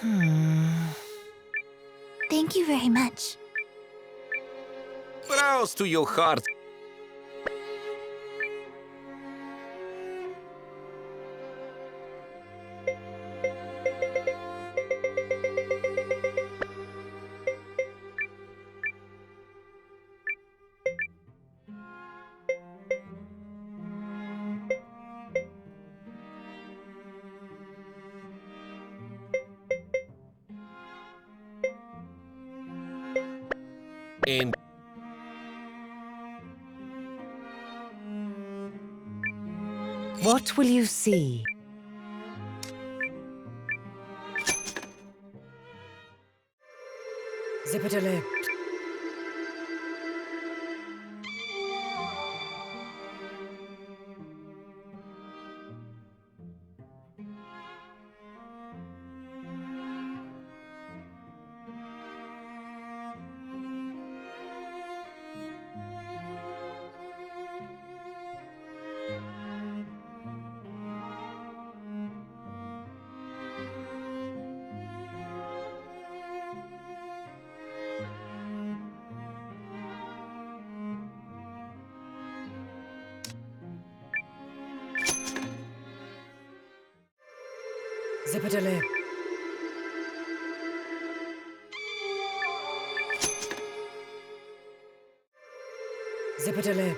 Thank you very much. Browse to your heart. And What will you see? Zip-a-da-lip. Zip-a-da-lip. Zip-a-da-lip.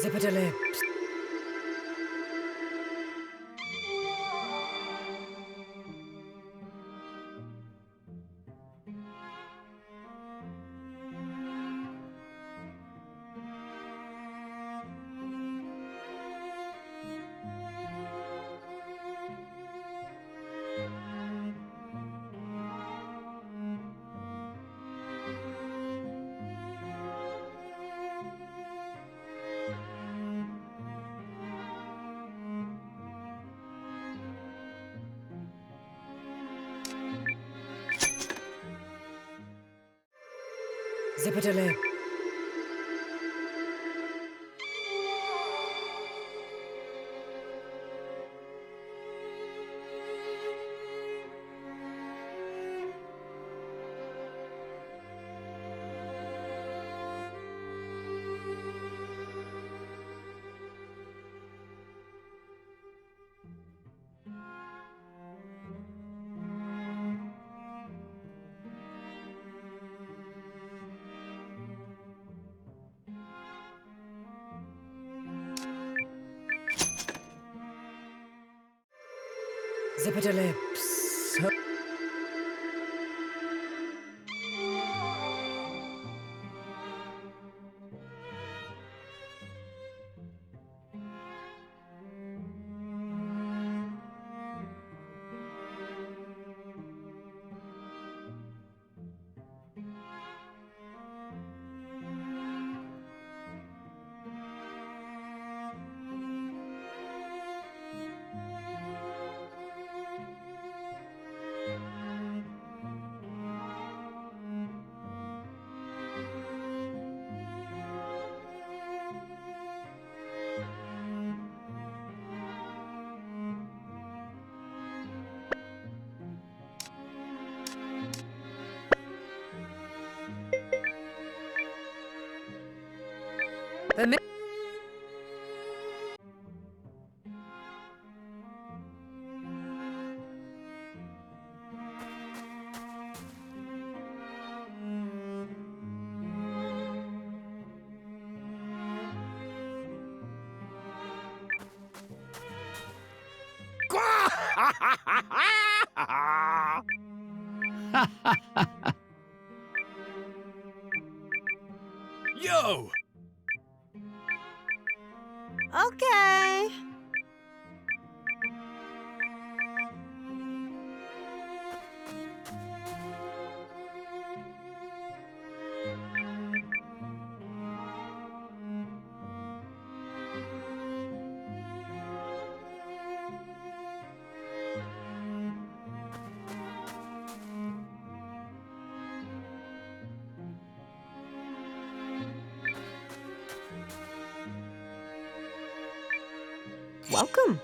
Zip-a-da-lip. Zip-a-da-lip. Zip-a-da-lip. So the mi- go! Okay. Welcome.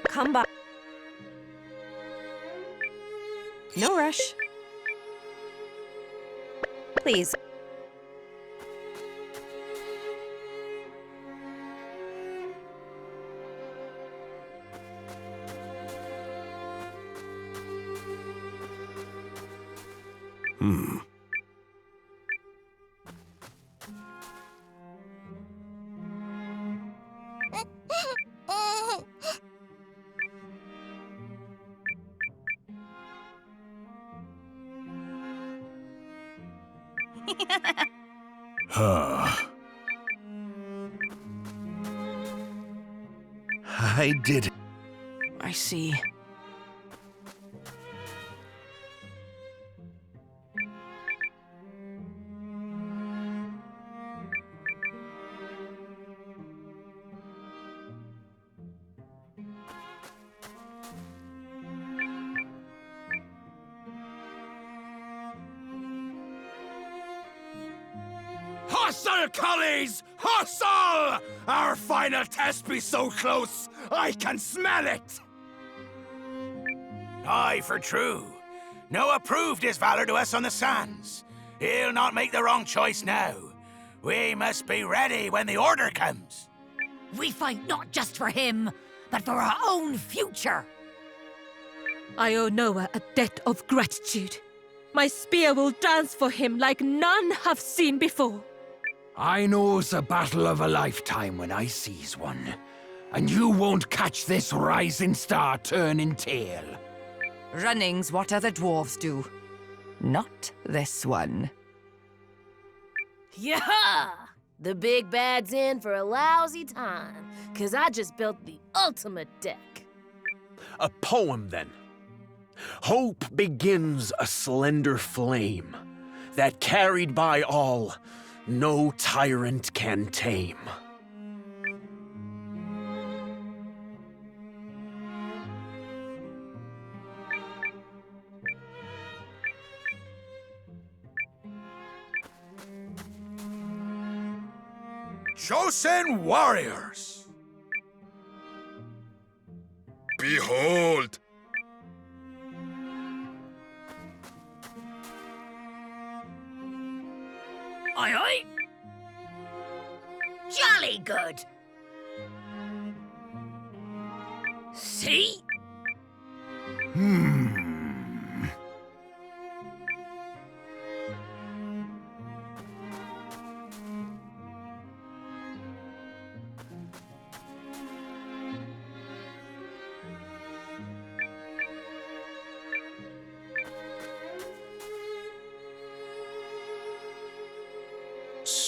Come by. No rush. Please. I did. I see. Hustle, collies! Hustle! Our final test be so close, I can smell it! Aye, for true. Noah proved his valor to us on the sands. He'll not make the wrong choice now. We must be ready when the order comes. We fight not just for him, but for our own future. I owe Noah a debt of gratitude. My spear will dance for him like none have seen before. I knows a battle of a lifetime when I sees one. And you won't catch this rising star turning tail. Running's what other dwarves do. Not this one. Yeah! The big bad's in for a lousy time, 'cause I just built the ultimate deck. A poem, then. Hope begins a slender flame that, carried by all, no tyrant can tame. Chosen warriors! Behold! Aye, aye. Jolly good. See?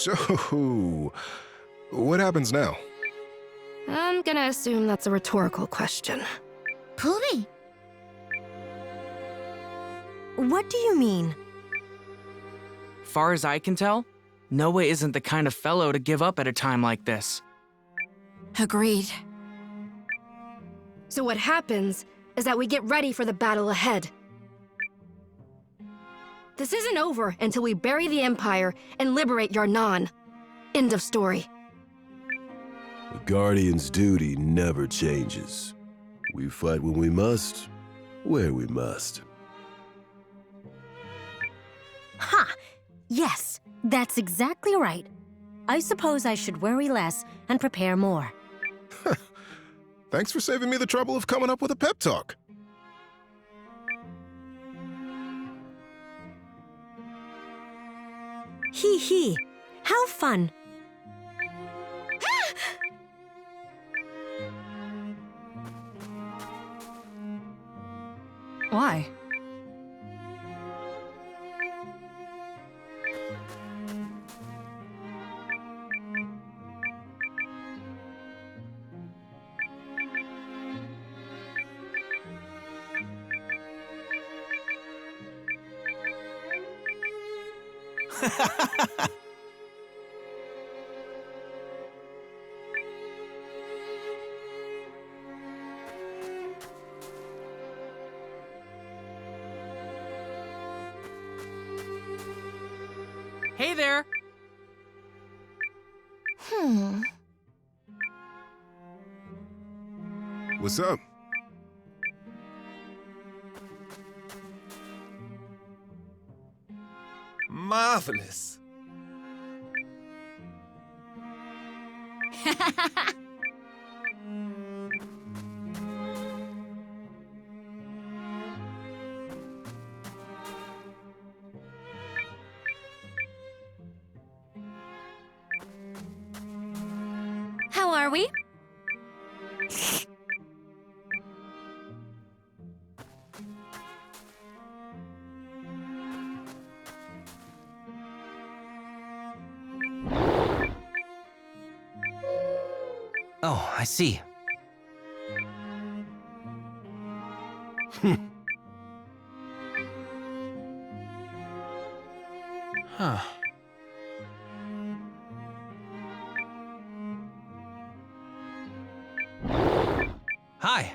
So, what happens now? I'm gonna assume that's a rhetorical question. Puri! What do you mean? Far as I can tell, Noah isn't the kind of fellow to give up at a time like this. Agreed. So what happens is that we get ready for the battle ahead. This isn't over until we bury the Empire and liberate Yarnan. End of story. The Guardian's duty never changes. We fight when we must, where we must. Ha! Yes, that's exactly right. I suppose I should worry less and prepare more. Thanks for saving me the trouble of coming up with a pep talk. Hee hee. How fun. Why? Hey there! What's up? Marvelous. How are we? Oh, I see. Huh. Hi.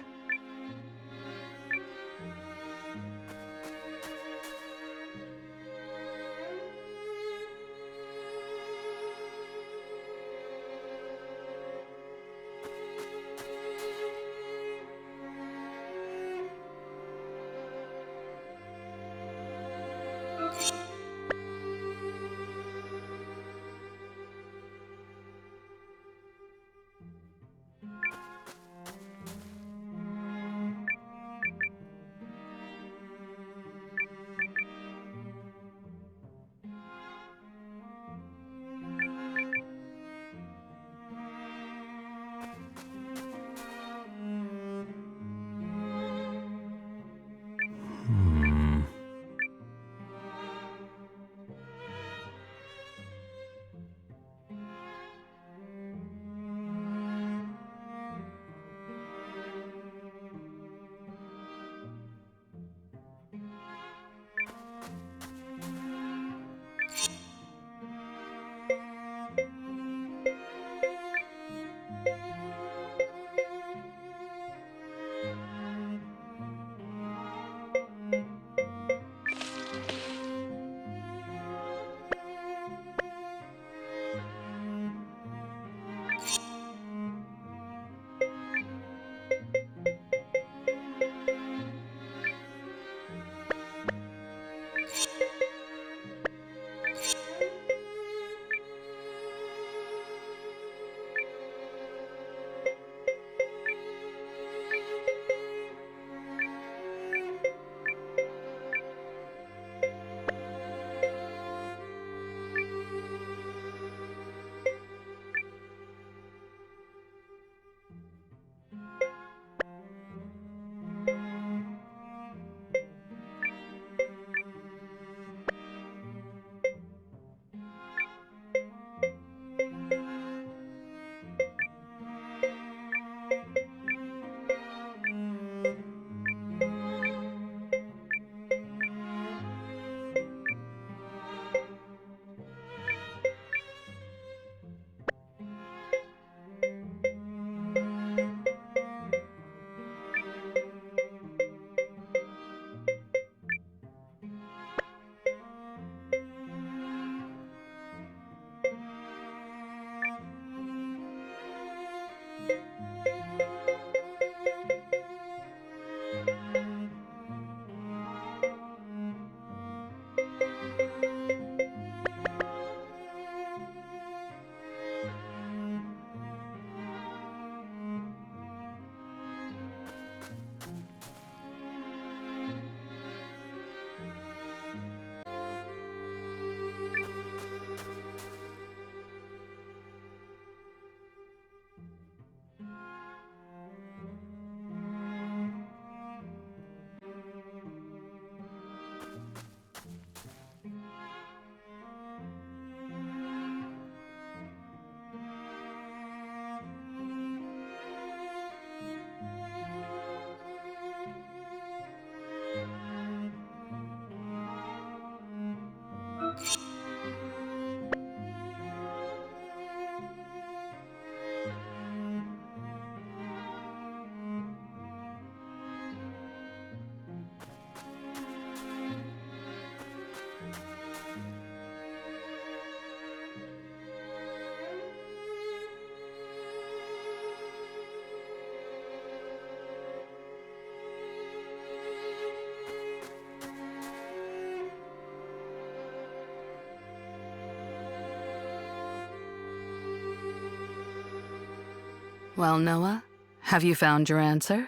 Well, Noah, have you found your answer?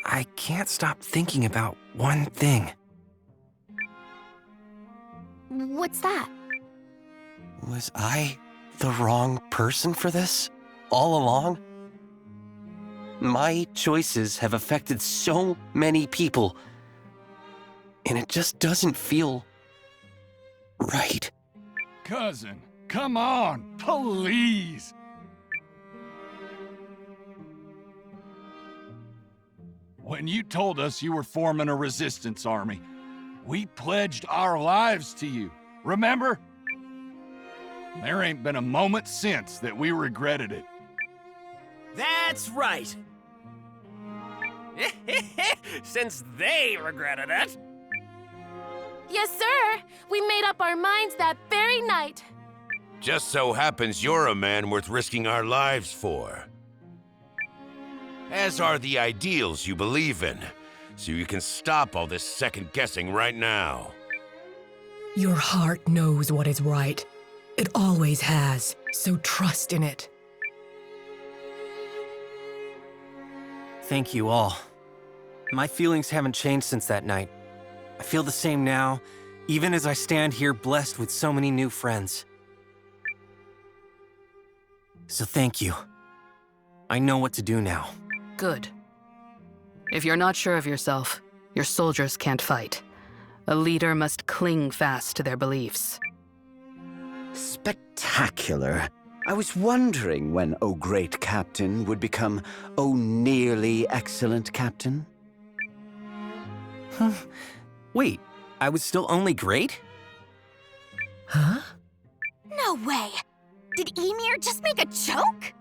I can't stop thinking about one thing. What's that? Was I the wrong person for this? All along? My choices have affected so many people, and it just doesn't feel right. Cousin, come on, please! When you told us you were forming a resistance army, we pledged our lives to you, remember? There ain't been a moment since that we regretted it. That's right! Since they regretted it. Yes, sir! We made up our minds that very night. Just so happens you're a man worth risking our lives for. As are the ideals you believe in, so you can stop all this second-guessing right now. Your heart knows what is right. It always has, so trust in it. Thank you all. My feelings haven't changed since that night. I feel the same now, even as I stand here blessed with so many new friends. So thank you. I know what to do now. Good. If you're not sure of yourself, your soldiers can't fight. A leader must cling fast to their beliefs. Spectacular. I was wondering when O Great Captain would become O Nearly Excellent Captain. Wait, I was still only great? Huh? No way! Did Ymir just make a joke?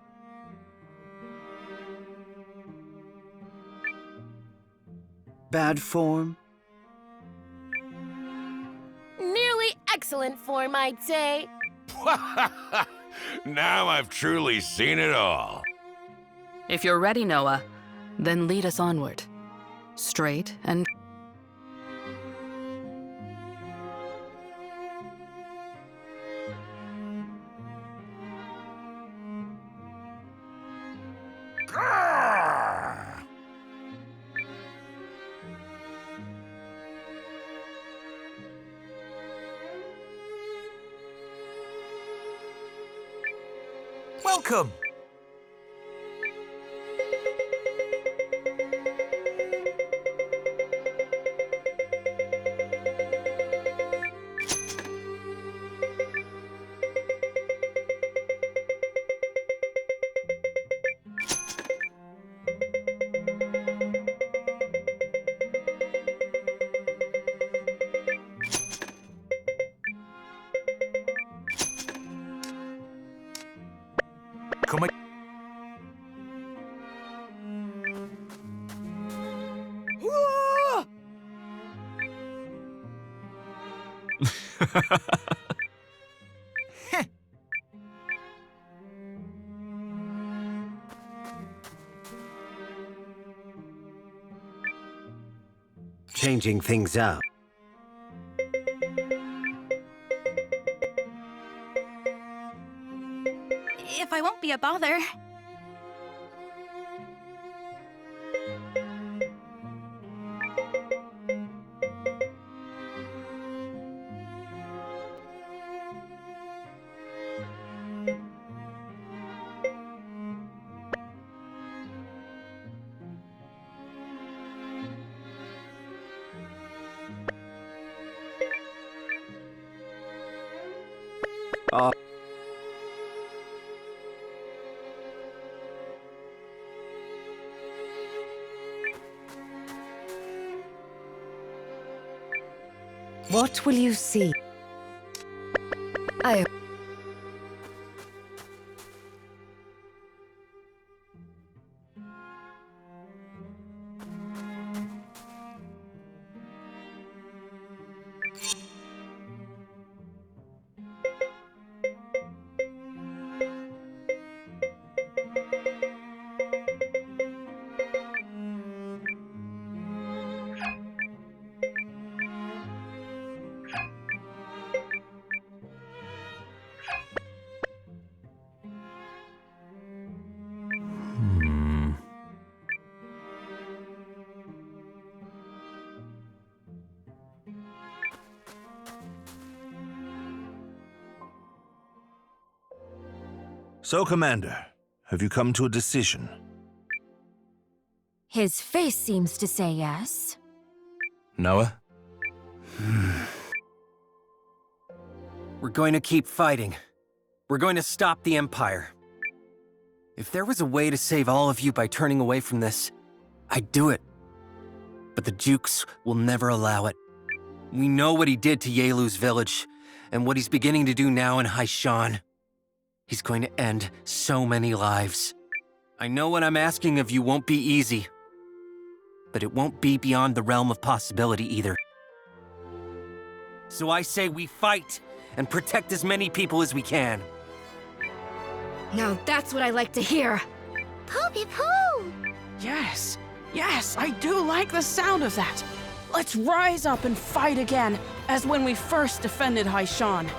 Bad form? Nearly excellent form, I'd say. Now I've truly seen it all. If you're ready, Noah, then lead us onward. Straight and... Welcome! Come on. Changing things up. If I won't be a bother. What will you see? I... So, Commander, have you come to a decision? His face seems to say yes. Noah? We're going to keep fighting. We're going to stop the Empire. If there was a way to save all of you by turning away from this, I'd do it. But the Jukes will never allow it. We know what he did to Yelu's village, and what he's beginning to do now in Haishan. He's going to end so many lives. I know what I'm asking of you won't be easy, but it won't be beyond the realm of possibility either. So I say we fight and protect as many people as we can. Now that's what I like to hear. Poopy poo! Yes, I do like the sound of that. Let's rise up and fight again, as when we first defended Haishan.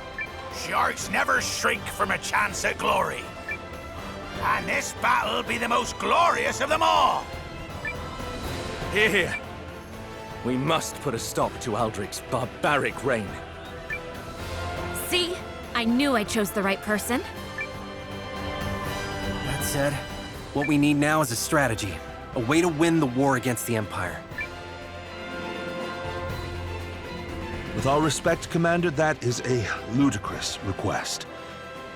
Sharks never shrink from a chance at glory. And this battle'll be the most glorious of them all. Here. We must put a stop to Aldrich's barbaric reign. See? I knew I chose the right person. That said, what we need now is a strategy. A way to win the war against the Empire. With all respect, Commander, that is a ludicrous request.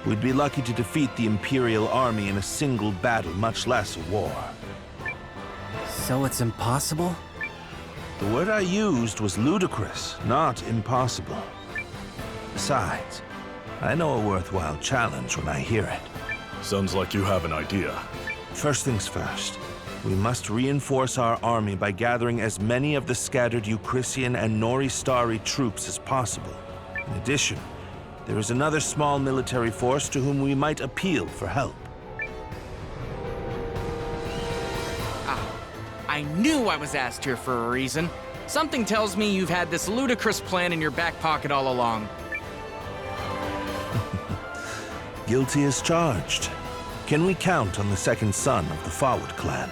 We'd be lucky to defeat the Imperial army in a single battle, much less a war. So it's impossible? The word I used was ludicrous, not impossible. Besides, I know a worthwhile challenge when I hear it. Sounds like you have an idea. First things first. We must reinforce our army by gathering as many of the scattered Eucrisian and Noristari troops as possible. In addition, there is another small military force to whom we might appeal for help. I knew I was asked here for a reason. Something tells me you've had this ludicrous plan in your back pocket all along. Guilty as charged. Can we count on the second son of the Fawad clan?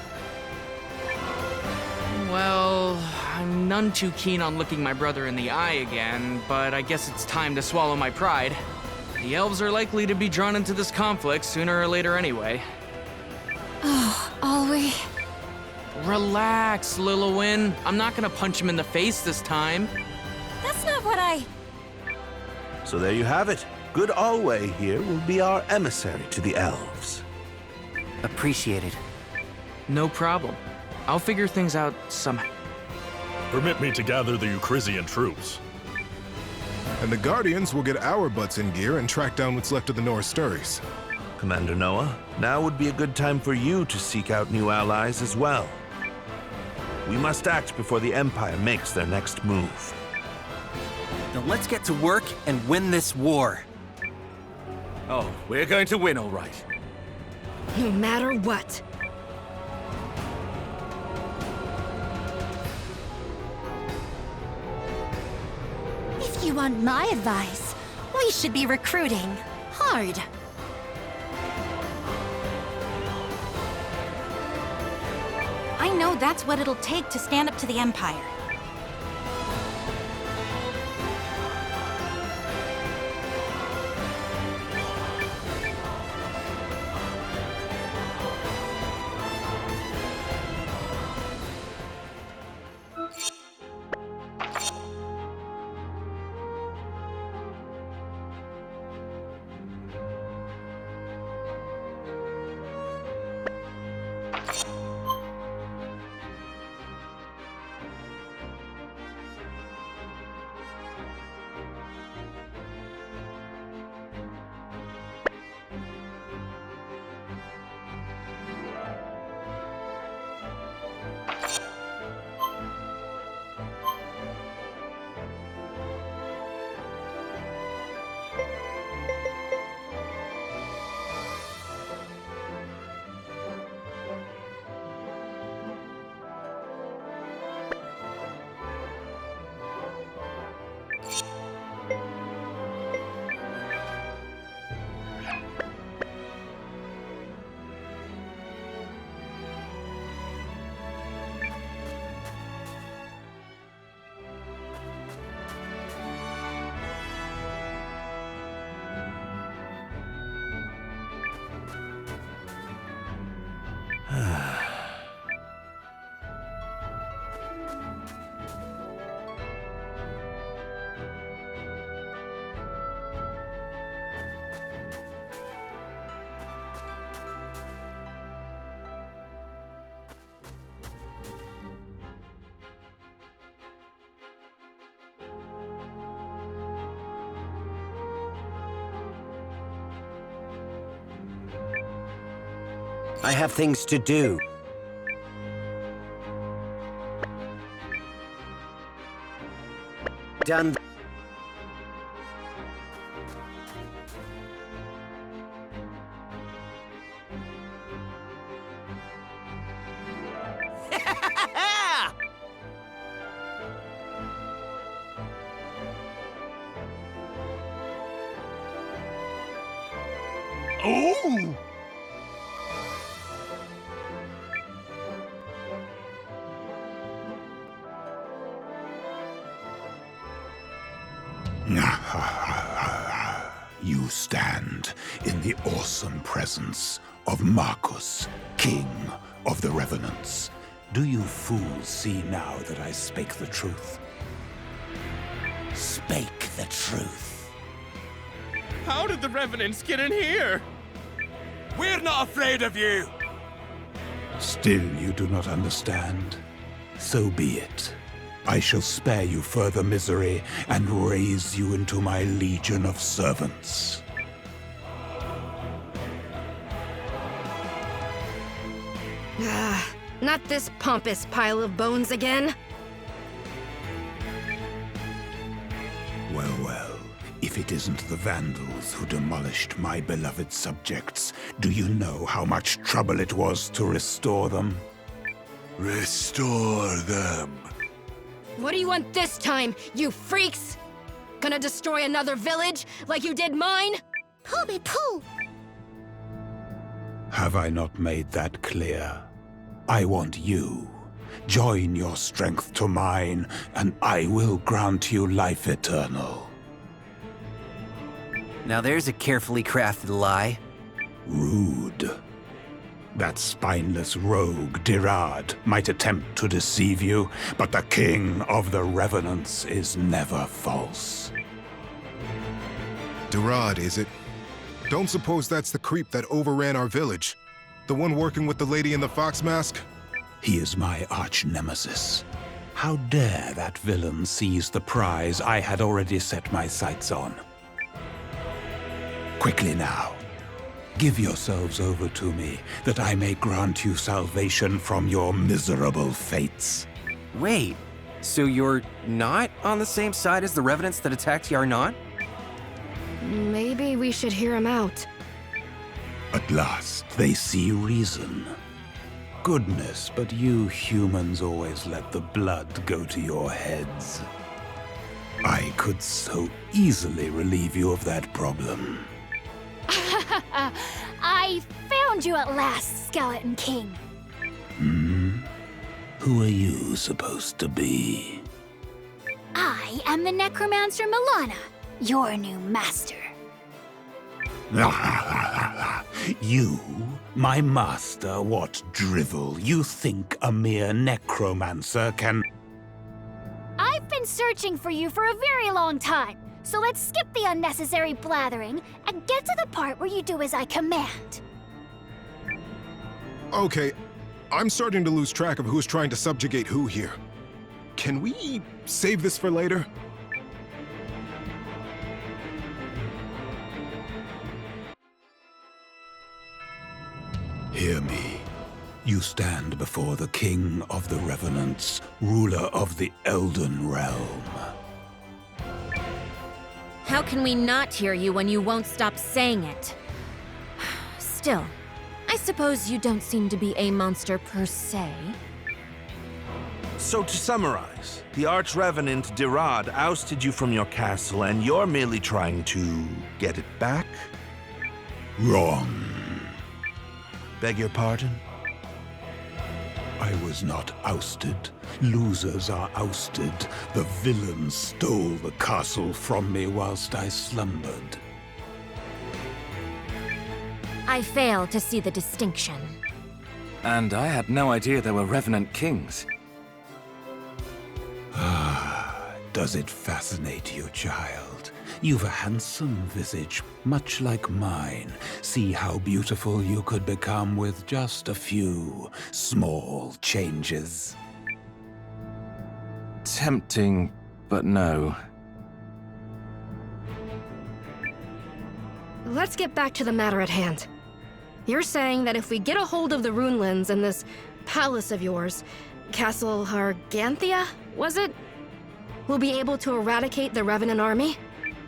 Well, I'm none too keen on looking my brother in the eye again, but I guess it's time to swallow my pride. The elves are likely to be drawn into this conflict sooner or later anyway. Oh, are we? Relax, Lilowin. I'm not gonna punch him in the face this time. That's not what I... So there you have it. Good Alway here will be our emissary to the elves. Appreciated. No problem. I'll figure things out somehow. Permit me to gather the Eucrisian troops. And the Guardians will get our butts in gear and track down what's left of the Norristaris. Commander Noah, now would be a good time for you to seek out new allies as well. We must act before the Empire makes their next move. Then let's get to work and win this war. Oh, we're going to win, all right. No matter what. If you want my advice, we should be recruiting hard. I know that's what it'll take to stand up to the Empire. I have things to do. Done. Ooh! You stand in the awesome presence of Marcus, King of the Revenants. Do you fools see now that I spake the truth? Spake the truth. How did the Revenants get in here? We're not afraid of you! Still you do not understand? So be it. I shall spare you further misery and raise you into my legion of servants. Not this pompous pile of bones again. Well, if it isn't the Vandals who demolished my beloved subjects, do you know how much trouble it was to restore them? Restore them. What do you want this time, you freaks? Gonna destroy another village like you did mine? Pooh, pooh! Have I not made that clear? I want you. Join your strength to mine, and I will grant you life eternal. Now there's a carefully crafted lie. Rude. That spineless rogue, Dirad, might attempt to deceive you, but the King of the Revenants is never false. Dirad, is it? Don't suppose that's the creep that overran our village? The one working with the lady in the fox mask? He is my arch-nemesis. How dare that villain seize the prize I had already set my sights on? Quickly now. Give yourselves over to me, that I may grant you salvation from your miserable fates. Wait, so you're not on the same side as the Revenants that attacked Yarnot? Maybe we should hear him out. At last, they see reason. Goodness, but you humans always let the blood go to your heads. I could so easily relieve you of that problem. I found you at last, Skeleton King. Who are you supposed to be? I am the Necromancer Milana, your new master. You, my master, what drivel? You think a mere necromancer can... I've been searching for you for a very long time, so let's skip the unnecessary blathering and get to the part where you do as I command. Okay, I'm starting to lose track of who's trying to subjugate who here. Can we save this for later? Hear me. You stand before the King of the Revenants, ruler of the Elden Realm. How can we not hear you when you won't stop saying it? Still, I suppose you don't seem to be a monster per se. So to summarize, the Arch-Revenant Dirad ousted you from your castle and you're merely trying to get it back? Wrong. Beg your pardon? I was not ousted. Losers are ousted. The villain stole the castle from me whilst I slumbered. I fail to see the distinction. And I had no idea there were Revenant Kings. Does it fascinate you, child? You've a handsome visage, much like mine. See how beautiful you could become with just a few small changes. Tempting, but no. Let's get back to the matter at hand. You're saying that if we get a hold of the rune lens in this palace of yours, Castle Harganthia, was it? We'll be able to eradicate the Revenant army?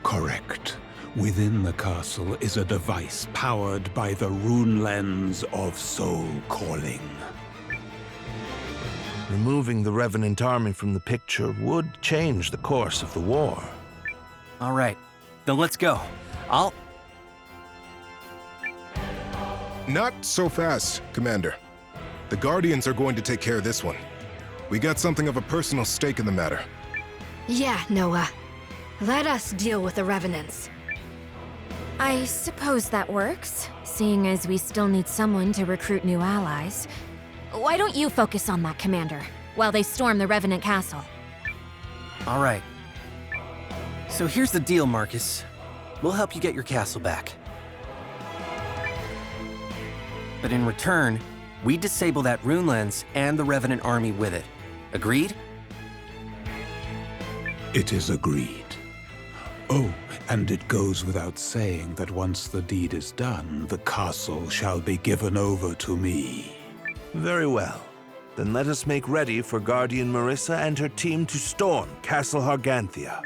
Correct. Within the castle is a device powered by the rune lens of soul calling. Removing the Revenant army from the picture would change the course of the war. All right, then let's go. Not so fast, Commander. The Guardians are going to take care of this one. We got something of a personal stake in the matter. Yeah, Noah. Let us deal with the Revenants. I suppose that works, seeing as we still need someone to recruit new allies. Why don't you focus on that, Commander, while they storm the Revenant Castle? All right. So here's the deal, Marcus. We'll help you get your castle back. But in return, we disable that rune lens and the Revenant army with it. Agreed? It is agreed. Oh, and it goes without saying that once the deed is done, the castle shall be given over to me. Very well. Then let us make ready for Guardian Marissa and her team to storm Castle Harganthia.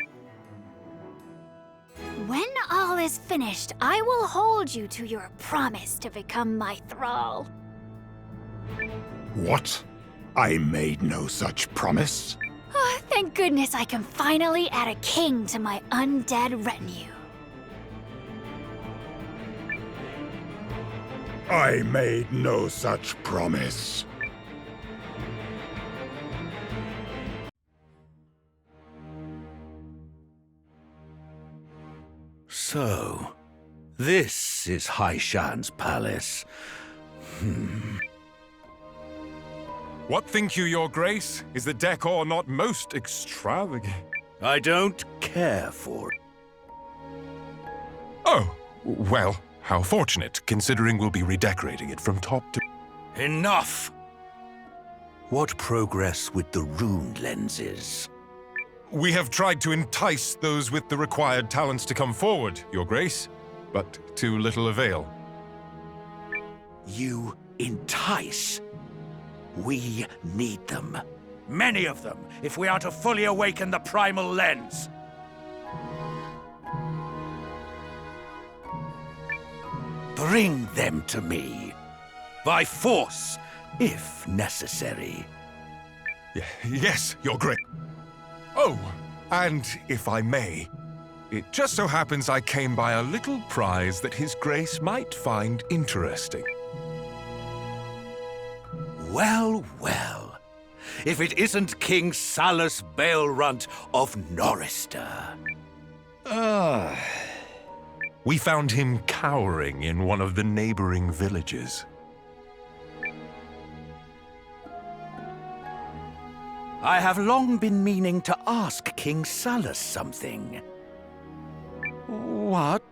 When all is finished, I will hold you to your promise to become my thrall. What? I made no such promise. Oh, thank goodness I can finally add a king to my undead retinue. I made no such promise. So, this is Haishan's palace. What think you, Your Grace? Is the decor not most extravagant? I don't care for it. Oh, well, how fortunate, considering we'll be redecorating it from top to... Enough! What progress with the rune lenses? We have tried to entice those with the required talents to come forward, Your Grace, but to little avail. You entice? We need them. Many of them, if we are to fully awaken the primal lens. Bring them to me. By force, if necessary. Yes, Your Grace. Oh, and if I may, it just so happens I came by a little prize that His Grace might find interesting. Well, well. If it isn't King Salus Balerunt of Norrister. We found him cowering in one of the neighboring villages. I have long been meaning to ask King Salus something. What?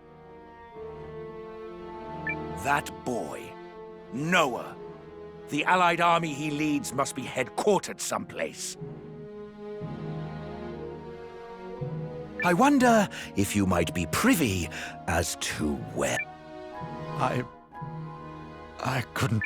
That boy, Noah. The allied army he leads must be headquartered someplace. I wonder if you might be privy as to where... I couldn't...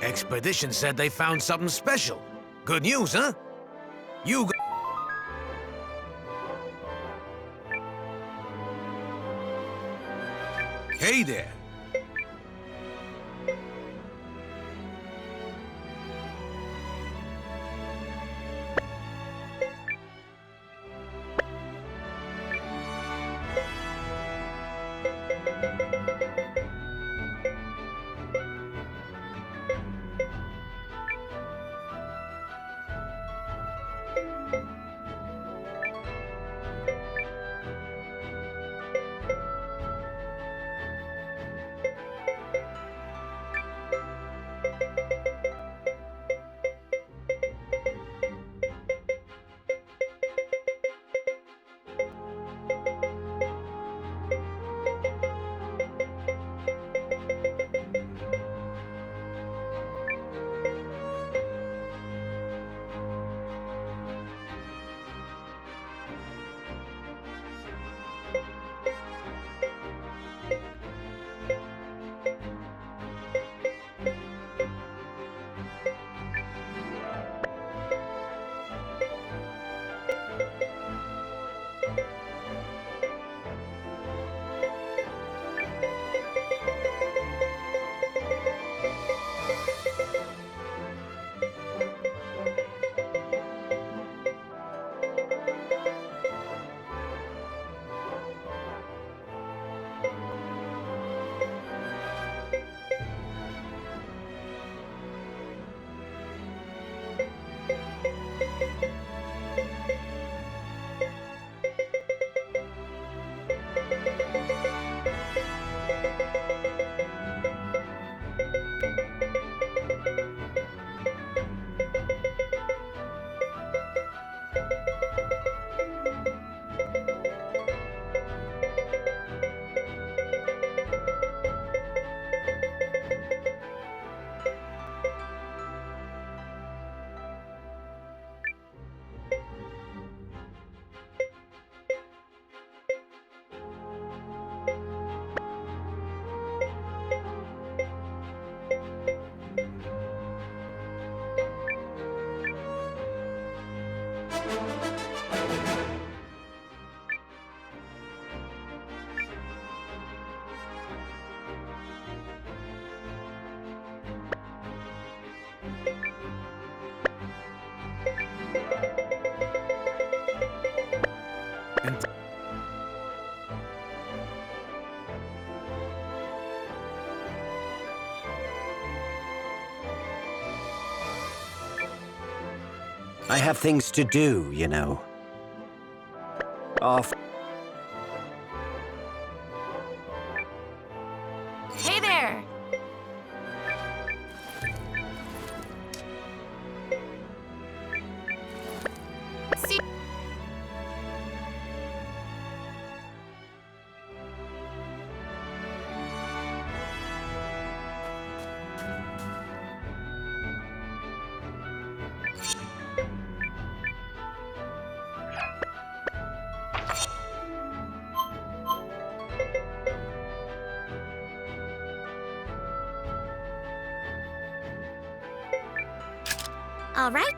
Expedition said they found something special. Good news, huh? You... Hey there. I have things to do, you know. Off. Hey there! See. All right.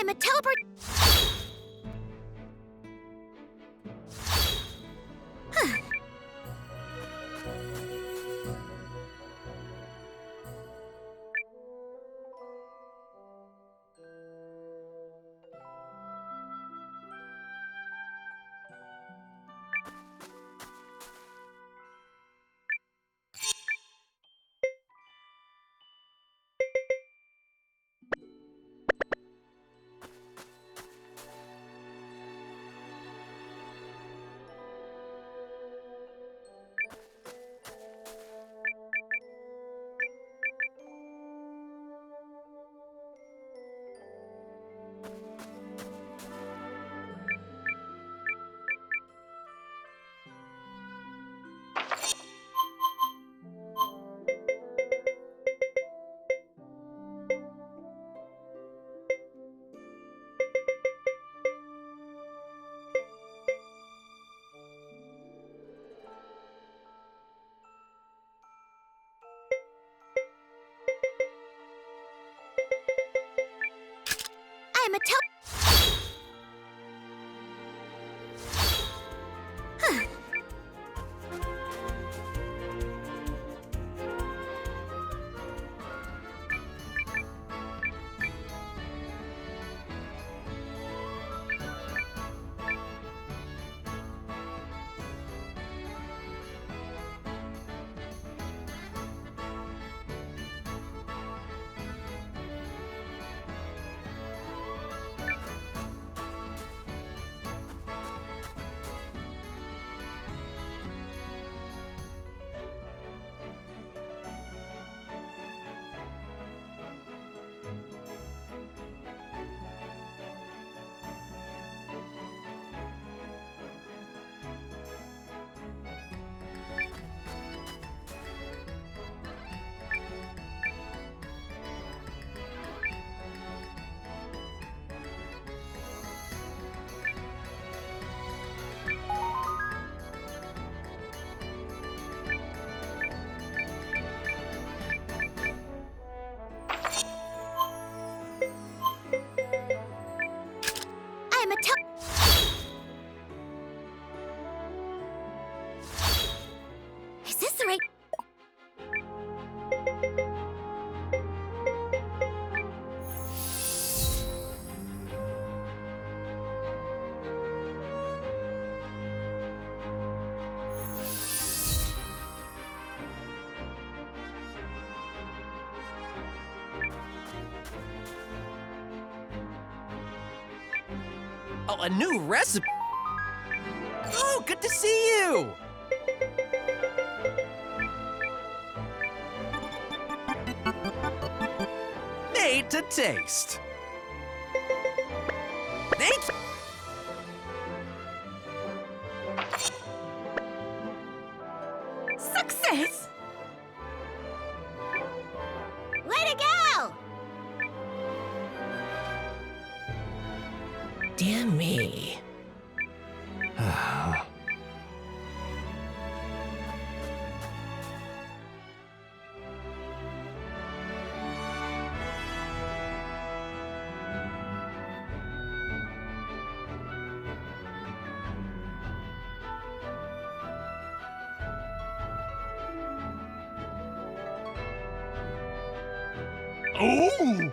am a teleport. I am a Is this the right? Oh, a new recipe! Oh, good to see you! Made to taste. Thank you! Success! Way to go! Dear me. Ooh!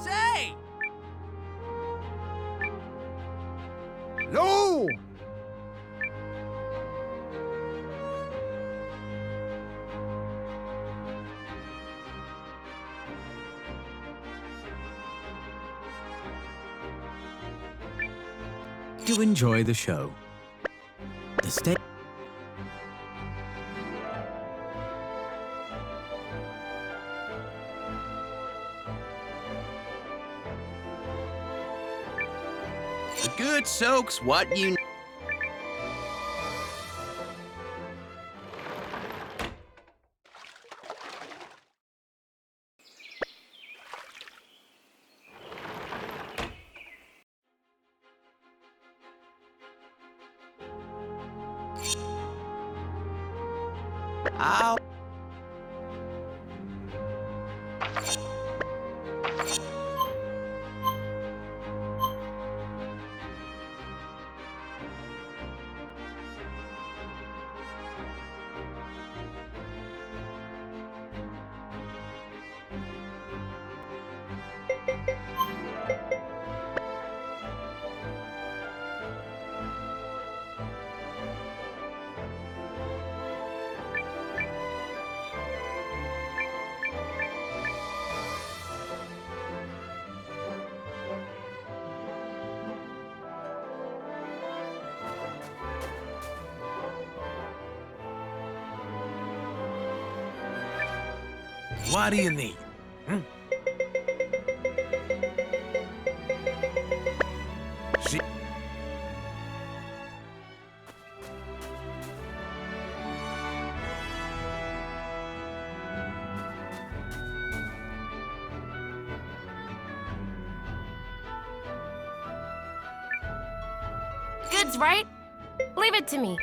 Say! No! To enjoy the show. The state. The good soak's what you. Ow. What do you need? See? Goods, right? Leave it to me.